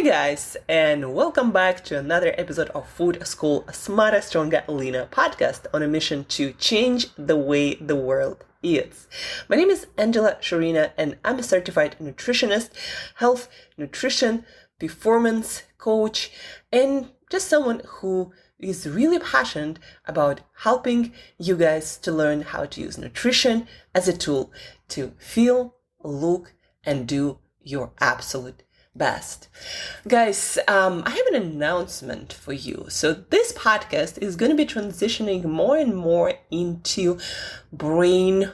Hey guys, and welcome back to another episode of Food School Smarter, Stronger, Leaner podcast on a mission to change the way the world eats. My name is Shurina, and I'm a certified nutritionist, health, nutrition, performance coach, and just someone who is really passionate about helping you guys to learn how to use nutrition as a tool to feel, look, and do your absolute best. Guys, I have an announcement for you. So this podcast is going to be transitioning more and more into brain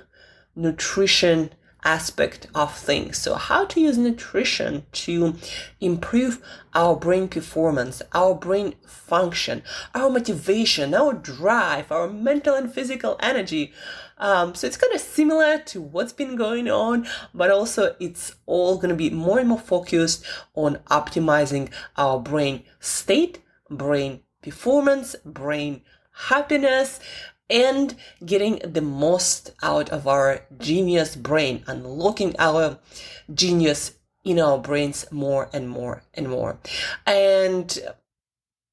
nutrition aspect of things. So how to use nutrition to improve our brain performance, our brain function, our motivation, our drive, our mental and physical energy. So it's kind of similar to what's been going on, but also it's all going to be more and more focused on optimizing our brain state, brain performance, brain happiness, and getting the most out of our genius brain, unlocking our genius in our brains more and more and more. And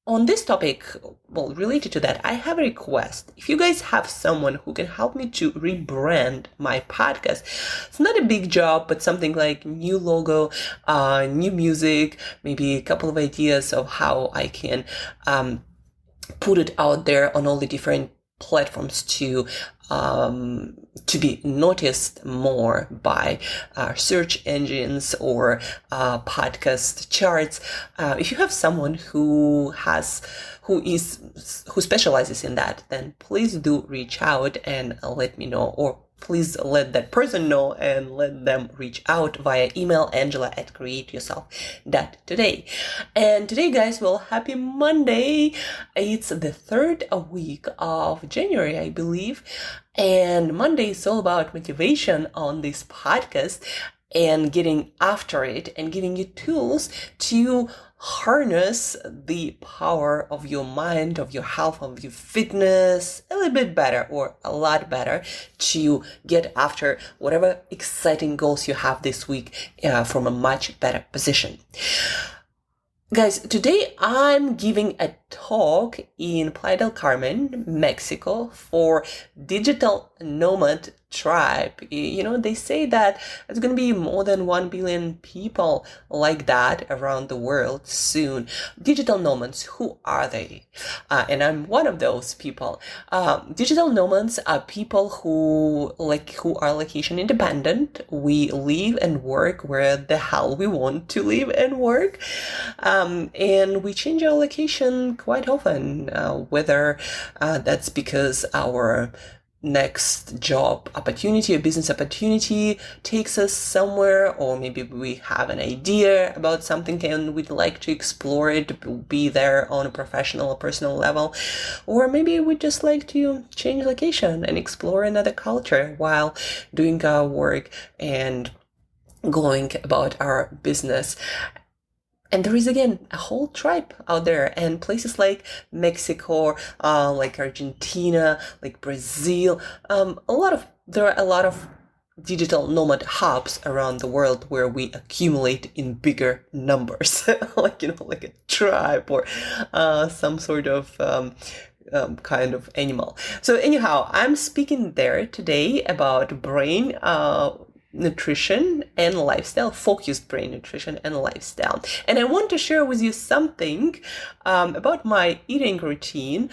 on this topic, related to that, I have a request. If you guys have someone who can help me to rebrand my podcast, it's not a big job, but something like new logo, new music, maybe a couple of ideas of how I can put it out there on all the different platforms to be noticed more by search engines or podcast charts. If you have someone who specializes in that, then please do reach out and let me know, or please let that person know and let them reach out via email, angela@createyourself.today. And today, guys, happy Monday. It's the third week of January, I believe. And Monday is all about motivation on this podcast and getting after it and giving you tools to harness the power of your mind, of your health, of your fitness a little bit better or a lot better to get after whatever exciting goals you have this week from a much better position. Guys, today I'm giving a talk in Playa del Carmen, Mexico, for digital nomad tribe. You know, they say that it's going to be more than 1 billion people like that around the world soon. Digital nomads, who are they? And I'm one of those people. Digital nomads are people who are location independent. We live and work where the hell we want to live and work. And we change our location quite often, whether that's because our next job opportunity or business opportunity takes us somewhere, or maybe we have an idea about something and we'd like to explore it, be there on a professional or personal level, or maybe we just like to change location and explore another culture while doing our work and going about our business. And there is, again, a whole tribe out there, and places like Mexico, like Argentina, like Brazil. There are a lot of digital nomad hubs around the world where we accumulate in bigger numbers, like a tribe or some sort of kind of animal. So anyhow, I'm speaking there today about brain nutrition and lifestyle, focused brain nutrition and lifestyle. And I want to share with you something about my eating routine,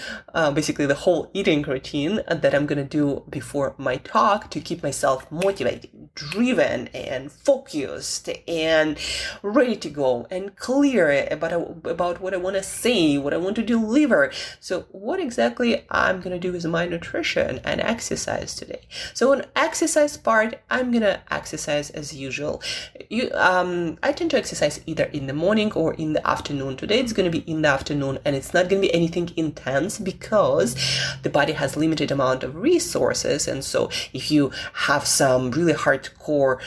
basically the whole eating routine that I'm going to do before my talk to keep myself motivated, driven, and focused, and ready to go, and clear about what I want to say, what I want to deliver. So what exactly I'm going to do with my nutrition and exercise today. So on exercise part, I'm going to exercise as usual. I tend to exercise either in the morning or in the afternoon. Today it's going to be in the afternoon, and it's not going to be anything intense because the body has limited amount of resources. And so if you have some really hard hardcore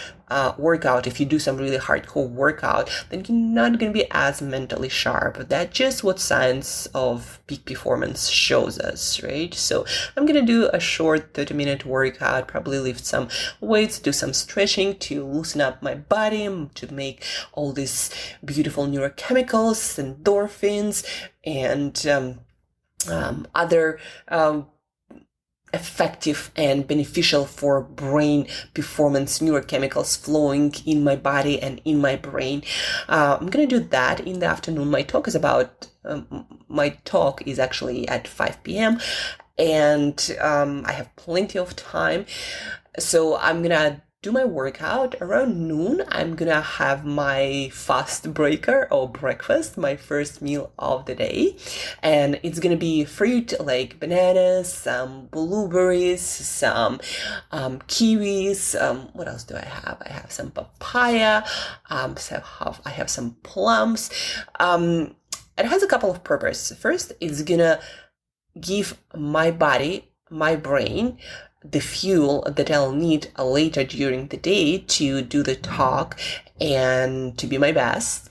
workout, if you do some really hardcore workout, then you're not going to be as mentally sharp. That's just what science of peak performance shows us, right? So I'm going to do a short 30-minute workout, probably lift some weights, do some stretching to loosen up my body, to make all these beautiful neurochemicals, endorphins, and other effective and beneficial for brain performance neurochemicals flowing in my body and in my brain. I'm gonna do that in the afternoon. My talk is actually at 5 p.m. and I have plenty of time, so I'm gonna do my workout around noon. I'm gonna have my fast breaker or breakfast, my first meal of the day, and it's gonna be fruit like bananas, some blueberries, some kiwis. What else do I have? I have some papaya. I have some plums. It has a couple of purposes. First, it's gonna give my body, my brain, the fuel that I'll need later during the day to do the talk and to be my best.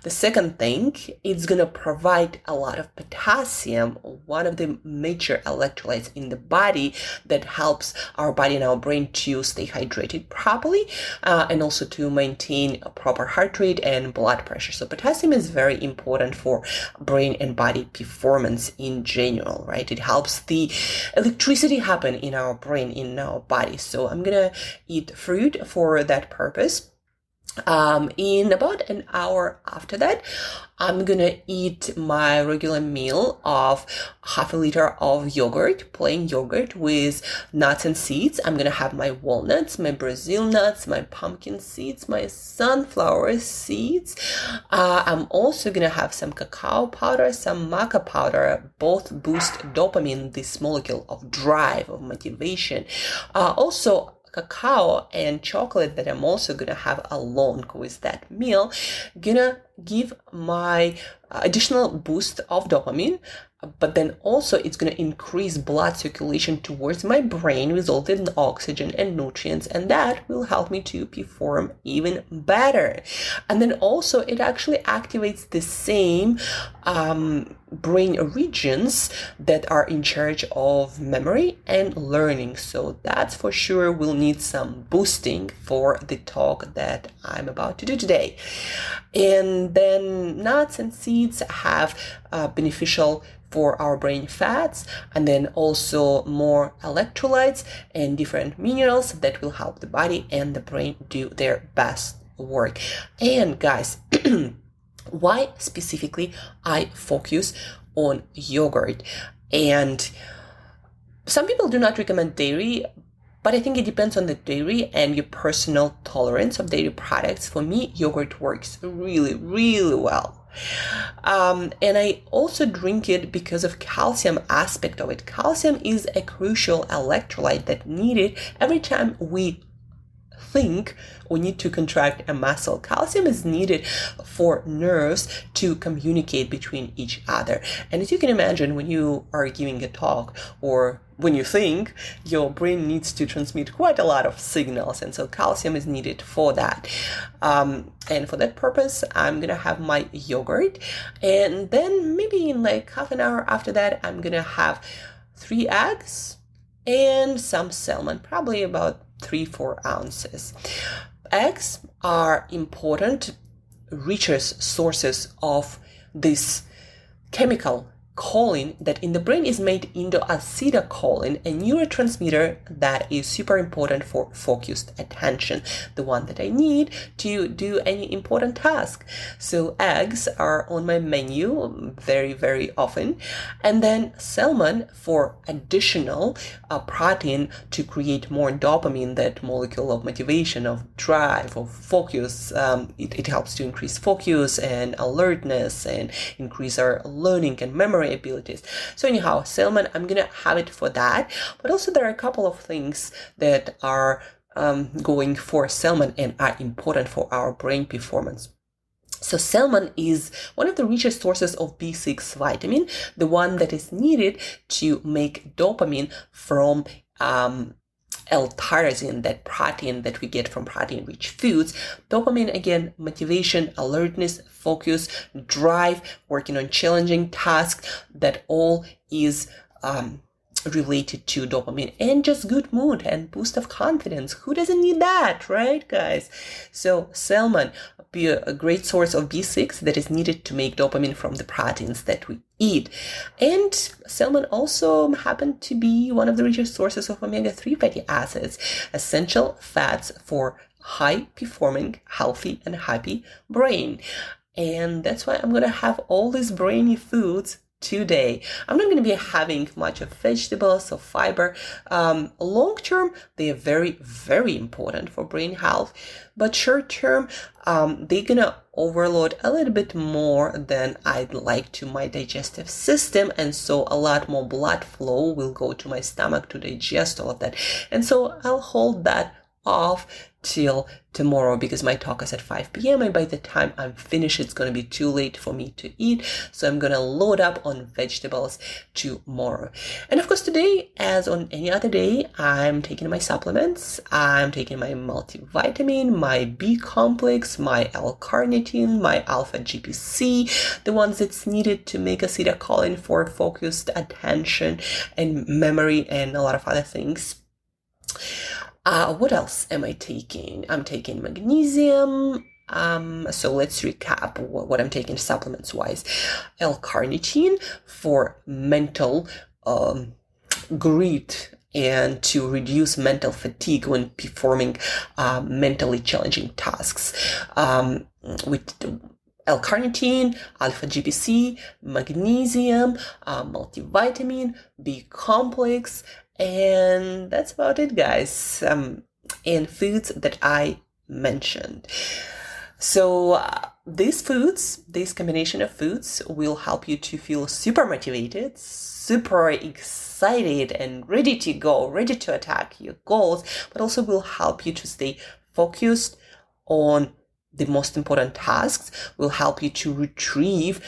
The second thing, it's going to provide a lot of potassium, one of the major electrolytes in the body that helps our body and our brain to stay hydrated properly, and also to maintain a proper heart rate and blood pressure. So potassium is very important for brain and body performance in general, right? It helps the electricity happen in our brain, in our body. So I'm going to eat fruit for that purpose. In about an hour after that, I'm gonna eat my regular meal of half a liter of yogurt, plain yogurt with nuts and seeds. I'm gonna have my walnuts, my Brazil nuts, my pumpkin seeds, my sunflower seeds. I'm also gonna have some cacao powder, some maca powder. Both boost dopamine, this molecule of drive, of motivation. Also, cacao and chocolate that I'm also gonna have along with that meal, gonna give my additional boost of dopamine, but then also it's going to increase blood circulation towards my brain, resulting in oxygen and nutrients, and that will help me to perform even better. And then also it actually activates the same brain regions that are in charge of memory and learning. So that's for sure will need some boosting for the talk that I'm about to do today. And then nuts and seeds have beneficial for our brain fats, and then also more electrolytes and different minerals that will help the body and the brain do their best work. And guys, why specifically I focus on yogurt? And some people do not recommend dairy, but I think it depends on the dairy and your personal tolerance of dairy products. For me, yogurt works really, really well. And I also drink it because of calcium aspect of it. Calcium is a crucial electrolyte that needed every time we think we need to contract a muscle. Calcium is needed for nerves to communicate between each other. And as you can imagine, when you are giving a talk or when you think, your brain needs to transmit quite a lot of signals, and so calcium is needed for that. And for that purpose, I'm gonna have my yogurt, and then maybe in like half an hour after that, I'm gonna have 3 eggs and some salmon, probably about 3-4 ounces. Eggs are important, richest sources of this chemical choline that in the brain is made into acetylcholine, a neurotransmitter that is super important for focused attention, the one that I need to do any important task. So eggs are on my menu very, very often. And then salmon for additional protein to create more dopamine, that molecule of motivation, of drive, of focus. It helps to increase focus and alertness and increase our learning and memory abilities. So anyhow, salmon, I'm gonna have it for that. But also there are a couple of things that are going for salmon and are important for our brain performance. So salmon is one of the richest sources of B6 vitamin, the one that is needed to make dopamine from L-tyrosine, that protein that we get from protein-rich foods. Dopamine, again, motivation, alertness, focus, drive, working on challenging tasks, that all is related to dopamine, and just good mood and boost of confidence. Who doesn't need that, right, guys? So salmon, be a great source of B6 that is needed to make dopamine from the proteins that we eat. And salmon also happen to be one of the richest sources of omega-3 fatty acids, essential fats for high-performing, healthy, and happy brain. And that's why I'm going to have all these brainy foods today. I'm not going to be having much of vegetables or fiber. Long term, they are very, very important for brain health, but short term, they're going to overload a little bit more than I'd like to my digestive system, and so a lot more blood flow will go to my stomach to digest all of that. And so I'll hold that off till tomorrow, because my talk is at 5 p.m. and by the time I'm finished, it's going to be too late for me to eat. So I'm going to load up on vegetables tomorrow. And of course, today, as on any other day, I'm taking my supplements. I'm taking my multivitamin, my B complex, my L-carnitine, my alpha GPC, the ones that's needed to make acetylcholine for focused attention and memory and a lot of other things. What else am I taking? I'm taking magnesium. So let's recap what I'm taking supplements wise. L-carnitine for mental grit and to reduce mental fatigue when performing mentally challenging tasks. With L-carnitine, alpha GPC, magnesium, multivitamin, B complex, and that's about it, guys. And foods that I mentioned. So these foods, this combination of foods will help you to feel super motivated, super excited, and ready to go, ready to attack your goals, but also will help you to stay focused on the most important tasks, will help you to retrieve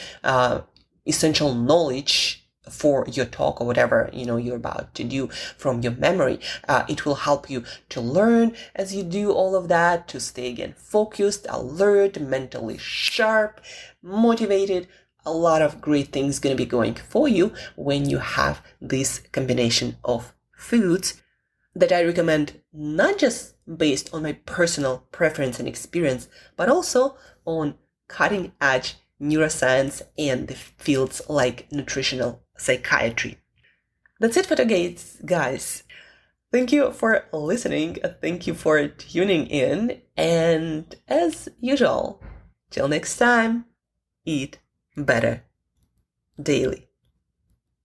essential knowledge for your talk or whatever you're about to do from your memory. It will help you to learn as you do all of that, to stay again focused, alert, mentally sharp, motivated. A lot of great things going to be going for you when you have this combination of foods that I recommend, not just based on my personal preference and experience, but also on cutting edge neuroscience and the fields like nutritional psychiatry. That's it for today, guys. Thank you for listening. Thank you for tuning in. And as usual, till next time, eat better daily.